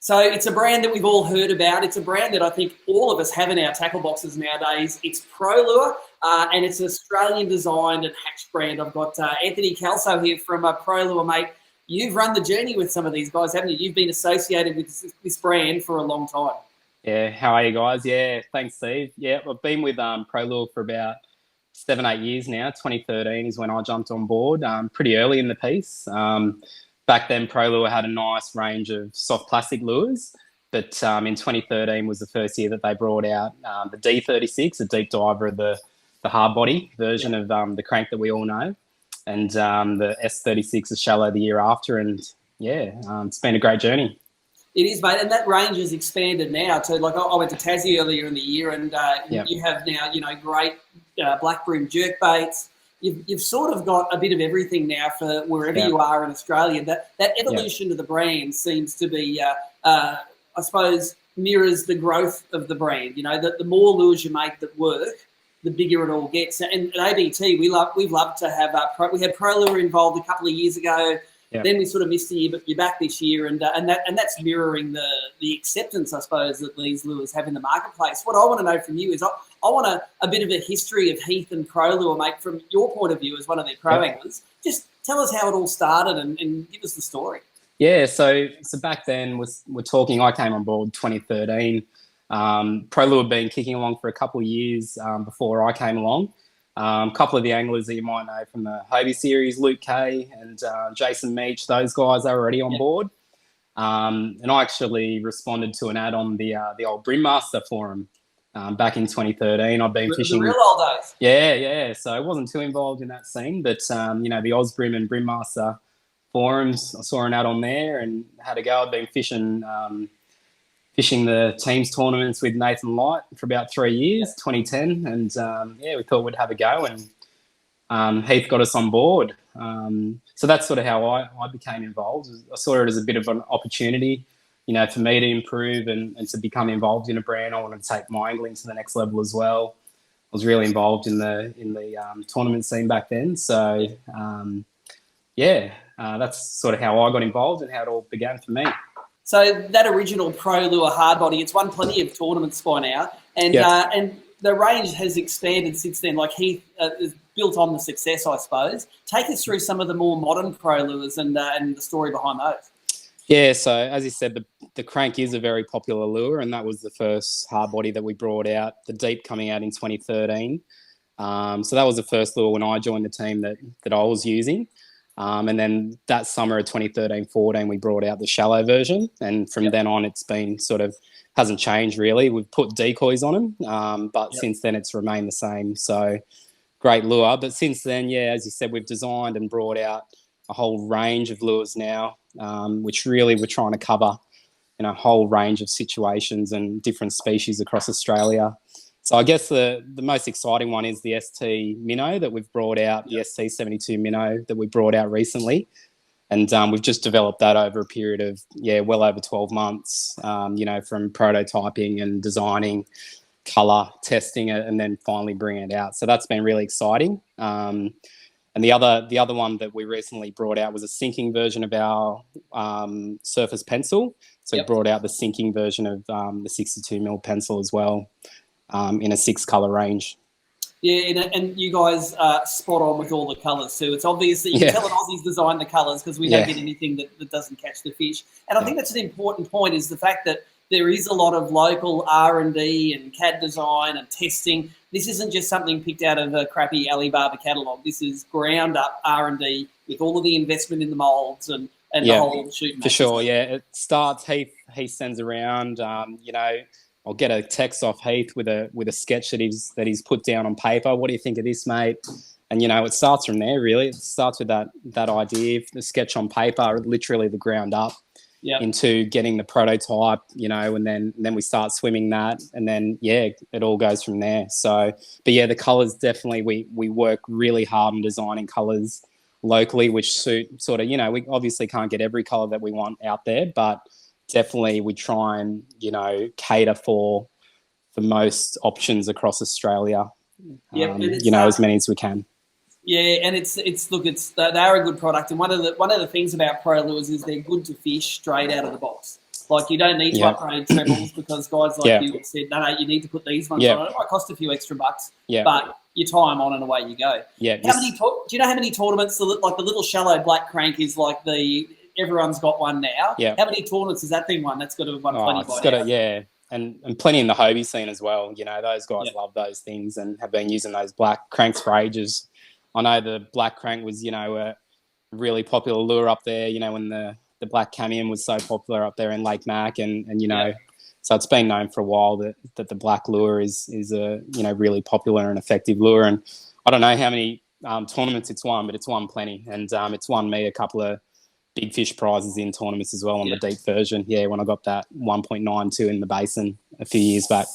So it's a brand that we've all heard about. It's a brand that I think all of us have in our tackle boxes nowadays. It's ProLure, and it's an Australian-designed and hatched brand. I've got Anthony Kalsow here from ProLure, mate. You've run the journey with some of these guys, haven't you? You've been associated with this brand for a long time. Yeah, how are you guys? Yeah, thanks, Steve. Yeah, I've been with ProLure for about 7, 8 years now. 2013 is when I jumped on board, pretty early in the piece. Back then, ProLure had a nice range of soft plastic lures, but in 2013 was the first year that they brought out the D36, a deep diver, the hard body version of the crank that we all know, and the S36, a shallow, the year after. And yeah, it's been a great journey. It is, mate, and that range has expanded now to, like, I went to Tassie earlier in the year, and you have now, great black brim jerk baits. You've sort of got a bit of everything now for wherever you are in Australia. That evolution of the brand seems to be, I suppose, mirrors the growth of the brand. That the more lures you make that work, the bigger it all gets. And at ABT, we've loved to have we had ProLure involved a couple of years ago. Yeah. Then we sort of missed a year, but you're back this year, and that's mirroring the acceptance, I suppose, that these lures have in the marketplace. What I want to know from you is I want a bit of a history of Heath and ProLure, mate, from your point of view as one of their pro anglers. Just tell us how it all started and give us the story. Yeah, so back then we're talking. I came on board 2013. ProLure had been kicking along for a couple of years before I came along. A couple of the anglers that you might know from the Hobie series, Luke Kay and Jason Meach, those guys are already on board. And I actually responded to an ad on the old Brim Master forum back in 2013. I've been fishing. The real old days. Yeah. So I wasn't too involved in that scene, but the Oz Brim and Brim Master forums, I saw an ad on there and had a go. I'd been fishing the teams tournaments with Nathan Light for about 3 years, 2010. And we thought we'd have a go, and Heath got us on board. So that's sort of how I became involved. I saw it as a bit of an opportunity, for me to improve and to become involved in a brand. I wanted to take my angling to the next level as well. I was really involved in the tournament scene back then. So, that's sort of how I got involved and how it all began for me. So that original ProLure hardbody, it's won plenty of tournaments by now, and the range has expanded since then. Like Heath is built on the success, I suppose. Take us through some of the more modern ProLures and the story behind those. Yeah, so as you said, the crank is a very popular lure, and that was the first hardbody that we brought out. The deep coming out in 2013. So that was the first lure when I joined the team that I was using. And then that summer of 2013-14, we brought out the shallow version. And from then on, it's been hasn't changed really. We've put decoys on them, but since then it's remained the same. So great lure. But since then, as you said, we've designed and brought out a whole range of lures now, which really we're trying to cover in a whole range of situations and different species across Australia. So I guess the most exciting one is the ST Minnow that we've brought out, the ST72 Minnow that we brought out recently. And we've just developed that over a period of, well over 12 months, from prototyping and designing, colour, testing it, and then finally bringing it out. So that's been really exciting. And the other one that we recently brought out was a sinking version of our surface pencil. So we brought out the sinking version of the 62mm pencil as well. In a 6-colour range. Yeah, and you guys are spot on with all the colours too. It's obvious that you can tell an Aussie's designed the colours because we don't get anything that doesn't catch the fish. And I think that's an important point, is the fact that there is a lot of local R&D and CAD design and testing. This isn't just something picked out of a crappy Alibaba catalogue. This is ground up R&D with all of the investment in the moulds and the whole shooting. For sure, it starts, Heath sends around, I'll get a text off Heath with a sketch that he's put down on paper. What do you think of this, mate? And it starts from there. Really, it starts with that idea, the sketch on paper, literally the ground up, into getting the prototype. And then we start swimming that, and then it all goes from there. So, but the colours definitely we work really hard on designing colours locally, which suit sort of we obviously can't get every colour that we want out there, but definitely we try and, cater for the most options across Australia, as many as we can. Yeah, and they are a good product. And one of the things about ProLures is they're good to fish straight out of the box. Like, you don't need to upgrade trebles because guys like you have said, no, you need to put these ones on. It might cost a few extra bucks, but you tie them on and away you go. Yeah. Do you know how many tournaments, like the little shallow black crank is like everyone's got one now? Yeah. How many tournaments has that thing won? That's got to have won plenty by now. And plenty in the Hobie scene as well. You know, those guys love those things and have been using those black cranks for ages. I know the black crank was, you know, a really popular lure up there, you know, when the black camion was so popular up there in Lake Mac and you know, so it's been known for a while that the black lure is a, you know, really popular and effective lure. And I don't know how many tournaments it's won, but it's won plenty. And it's won me a couple of big fish prizes in tournaments as well on the deep version. Yeah, when I got that 1.92 in the basin a few years back.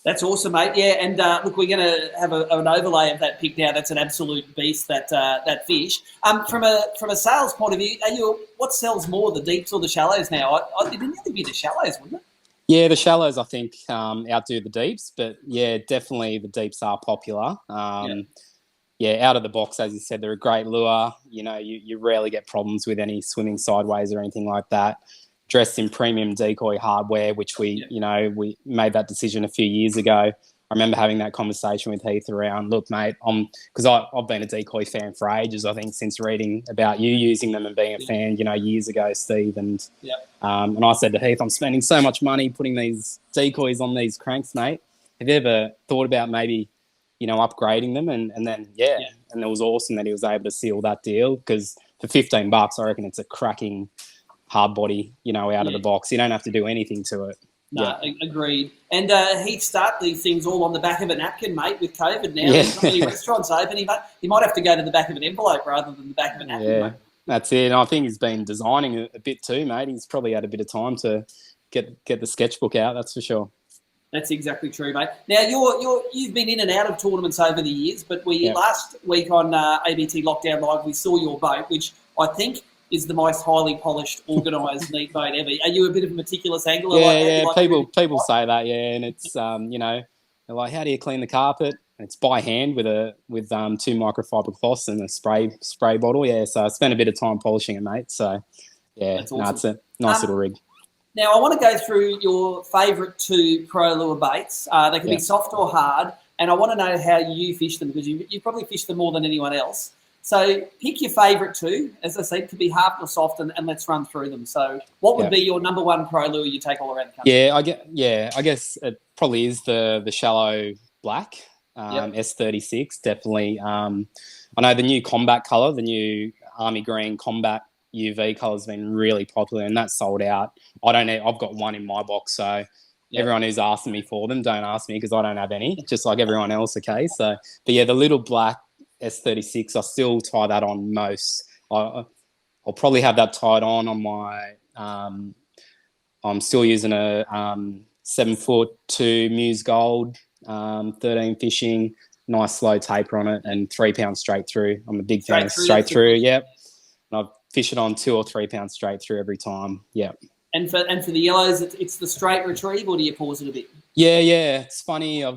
That's awesome, mate. Yeah, and look, we're going to have an overlay of that pic now. That's an absolute beast, that fish. From a sales point of view, what sells more, the deeps or the shallows now? It'd really be the shallows, wouldn't it? Yeah, the shallows I think outdo the deeps, but yeah, definitely the deeps are popular. Yeah, out of the box, as you said, they're a great lure. You know, you rarely get problems with any swimming sideways or anything like that. Dressed in premium decoy hardware, which we made that decision a few years ago. I remember having that conversation with Heath around, look, mate, because I've been a decoy fan for ages, I think, since reading about you using them and being a fan, you know, years ago, Steve. And I said to Heath, I'm spending so much money putting these decoys on these cranks, mate. Have you ever thought about maybe, you know, upgrading them? And then, and it was awesome that he was able to seal that deal because for $15, I reckon it's a cracking hard body, you know, out of the box. You don't have to do anything to it. No, agreed. And he'd start these things all on the back of a napkin, mate, with COVID now. There's not many restaurants open. He might have to go to the back of an envelope rather than the back of a napkin, mate. That's it. And I think he's been designing a bit too, mate. He's probably had a bit of time to get the sketchbook out, that's for sure. That's exactly true, mate. Now, you've been in and out of tournaments over the years, but last week on ABT Lockdown Live, we saw your boat, which I think is the most highly polished, organised neat boat ever. Are you a bit of a meticulous angler? People say that, and it's you know, they're like, how do you clean the carpet? And it's by hand with 2 microfiber cloths and a spray bottle. So I spent a bit of time polishing it, mate. So that's awesome. It's a nice little rig. Now I want to go through your favourite 2 ProLure baits. They can be soft or hard, and I want to know how you fish them because you probably fish them more than anyone else. So pick your favourite 2, as I said, could be hard or soft, and let's run through them. So what would be your number 1 ProLure you take all around the country? I guess it probably is the shallow black, S36, definitely. I know the new combat colour, the new army green combat UV colour has been really popular, and that's sold out. I've got one in my box, so everyone who's asking me for them, don't ask me because I don't have any, just like everyone else, okay? So, but yeah, the little black S36, I still tie that on most. I'll probably have that tied on my. I'm still using a 7'2" Muse Gold, 13 fishing, nice slow taper on it, and 3 pounds straight through. I'm a big fan of straight through. Yep, and I fish it on 2 or 3 pounds straight through every time. Yep. And for the yellows, it's the straight retrieve, or do you pause it a bit? Yeah. It's funny. I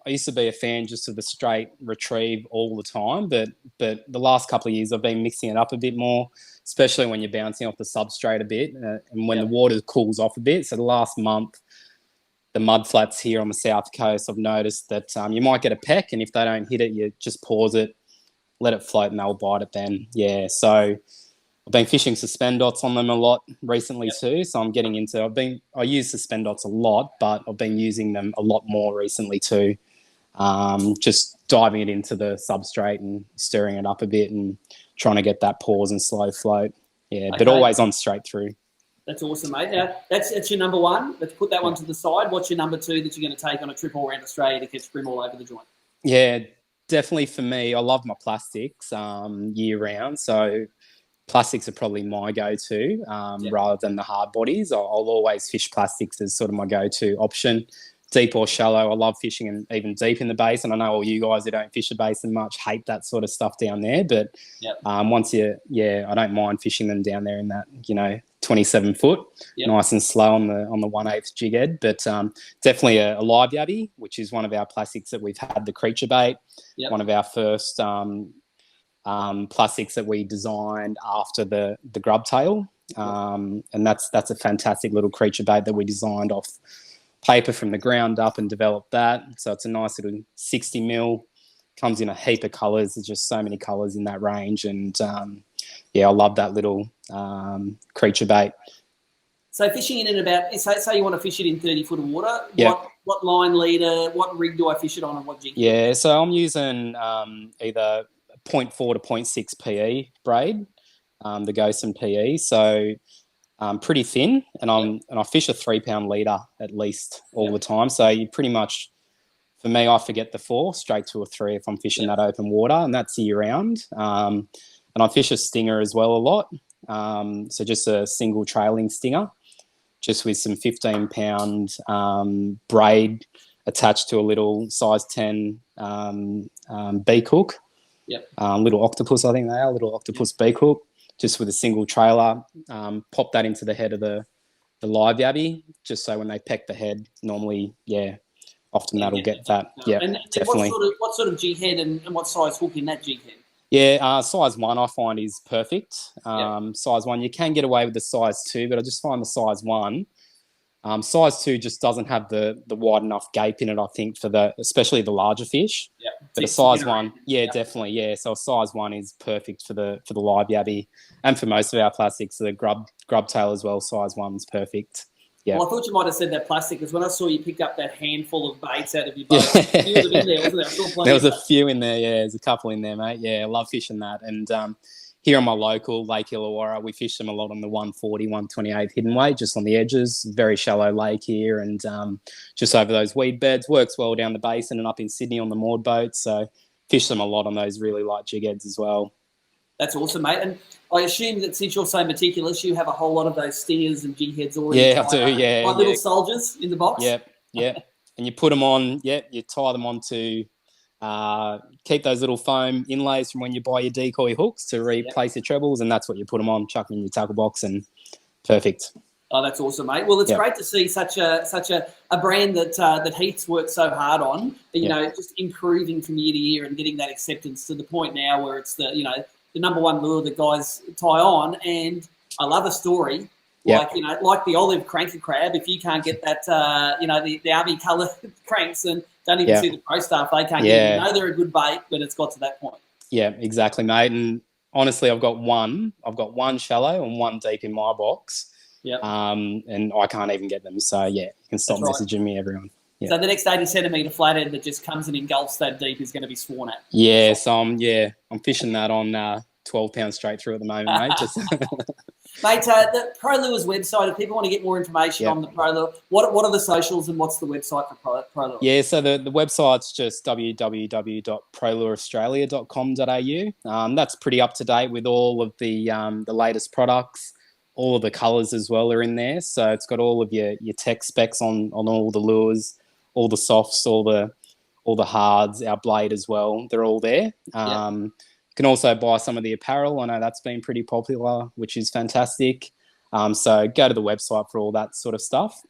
used to be a fan just of the straight retrieve all the time, but the last couple of years I've been mixing it up a bit more, especially when you're bouncing off the substrate a bit and when the water cools off a bit. So the last month, the mud flats here on the south coast, I've noticed that you might get a peck, and if they don't hit it, you just pause it, let it float, and they'll bite it then. Yeah, so I've been fishing suspend dots on them a lot recently too. So I'm getting into, I use suspend dots a lot, but I've been using them a lot more recently too. Just diving it into the substrate and stirring it up a bit and trying to get that pause and slow float. Yeah, but always on straight through. That's awesome, mate. Now, that's your number 1. Let's put that one to the side. What's your number 2 that you're going to take on a trip all around Australia to catch brim all over the joint? Yeah, definitely for me, I love my plastics year round. So plastics are probably my go-to rather than the hard bodies. I'll always fish plastics as sort of my go-to option. Deep or shallow, I love fishing and even deep in the basin. I know all you guys who don't fish the basin much hate that sort of stuff down there, but I don't mind fishing them down there in that, 27 foot, nice and slow on the 1/8 jig head. But definitely a live yabby, which is one of our plastics that we've had, the creature bait, one of our first plastics that we designed after the grub tail. and that's a fantastic little creature bait that we designed off paper from the ground up and developed that. So it's a nice little 60 mil, comes in a heap of colours. There's just so many colours in that range, and I love that little creature bait. So fishing in and about, say you want to fish it in 30 foot of water, yep. what line leader, what rig do I fish it on, and what jig? Yeah, so I'm using either 0.4 to 0.6 PE braid, the Goshen PE. So pretty thin, and I fish a 3 pound leader at least all the time. So you pretty much, for me, I forget the 4 straight to a 3 if I'm fishing that open water, and that's year round. And I fish a stinger as well a lot. So just a single trailing stinger, just with some 15 pound braid attached to a little size 10 beak hook. Little octopus, I think they are, little octopus beak hook, just with a single trailer. Pop that into the head of the live yabby, just so when they peck the head, normally, often that'll get that. Yeah, and definitely. What sort of jig head and what size hook in that jig head? Yeah, size 1 I find is perfect. Size 1, you can get away with the size 2, but I just find the size 1. Size 2 just doesn't have the wide enough gape in it, I think, for especially the larger fish. But a size 1, definitely, yeah. So a size 1 is perfect for the live yabby, and for most of our plastics, the grub tail as well. Size 1 is perfect. Yeah. Well, I thought you might have said that plastic, because when I saw you pick up that handful of baits out of your boat, a few of them in there, wasn't there? There was a few in there, there's a couple in there, mate. Yeah, I love fishing that. And here on my local Lake Illawarra, we fish them a lot on the 140, 128 hidden weight, just on the edges. Very shallow lake here, and just over those weed beds. Works well down the basin and up in Sydney on the moored boats. So fish them a lot on those really light jig heads as well. That's awesome, mate. And I assume that since you're so meticulous, you have a whole lot of those stingers and jig heads already. Yeah, I do, like little soldiers in the box. Yep. And you put them on, you tie them on to keep those little foam inlays from when you buy your decoy hooks to replace your trebles, and that's what you put them on, chuck them in your tackle box, and perfect. Oh, that's awesome, mate. Well, it's great to see such a brand that Heath's worked so hard on, you know, just improving from year to year and getting that acceptance to the point now where it's the number one lure that guys tie on. And I love a story. Like the olive cranky crab. If you can't get that, the army colour cranks, and don't even see the pro staff, they can't get it. You know they're a good bait when it's got to that point. Yeah, exactly, mate. And honestly, I've got one shallow and one deep in my box. And I can't even get them. So you can stop messaging me, everyone. So the next 80 centimetre flathead that just comes and engulfs that deep is going to be sworn at. Yeah, so I'm fishing that on 12 pounds straight through at the moment, mate. Mate, the ProLure's website, if people want to get more information on the ProLure, what are the socials and what's the website for ProLure? Yeah, so the website's just www.prolureaustralia.com.au. That's pretty up to date with all of the latest products. All of the colours as well are in there. So it's got all of your tech specs on all the lures, all the softs, all the hards, our blade as well. They're all there. You can also buy some of the apparel. I know that's been pretty popular, which is fantastic. So go to the website for all that sort of stuff.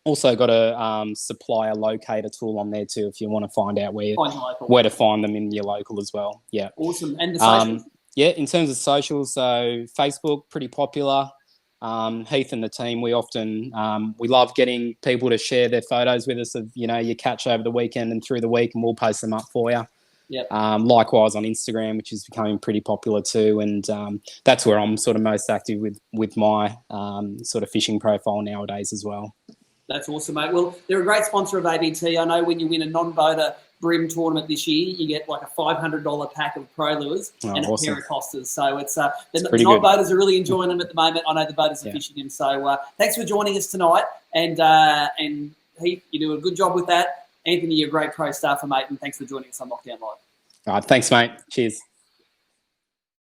Also got a supplier locator tool on there too, if you want to find out where to find them in your local as well. Yeah. Awesome. And the socials? In terms of socials, so Facebook, pretty popular. Heath and the team, we often we love getting people to share their photos with us of your catch over the weekend and through the week, and we'll post them up for you. Likewise on Instagram, which is becoming pretty popular too, and that's where I'm sort of most active with my sort of fishing profile nowadays as well. That's awesome, mate. Well, they're a great sponsor of ABT. I know when you win a non-boater Brim tournament this year, you get like a $500 pack of ProLures and a pair of Costas. So it's the non-boaters are really enjoying them at the moment. I know the boaters are fishing them. So thanks for joining us tonight. And Heath, you do a good job with that. Anthony, you're a great pro staffer, mate, and thanks for joining us on Lockdown Live. All right, thanks, mate. Cheers.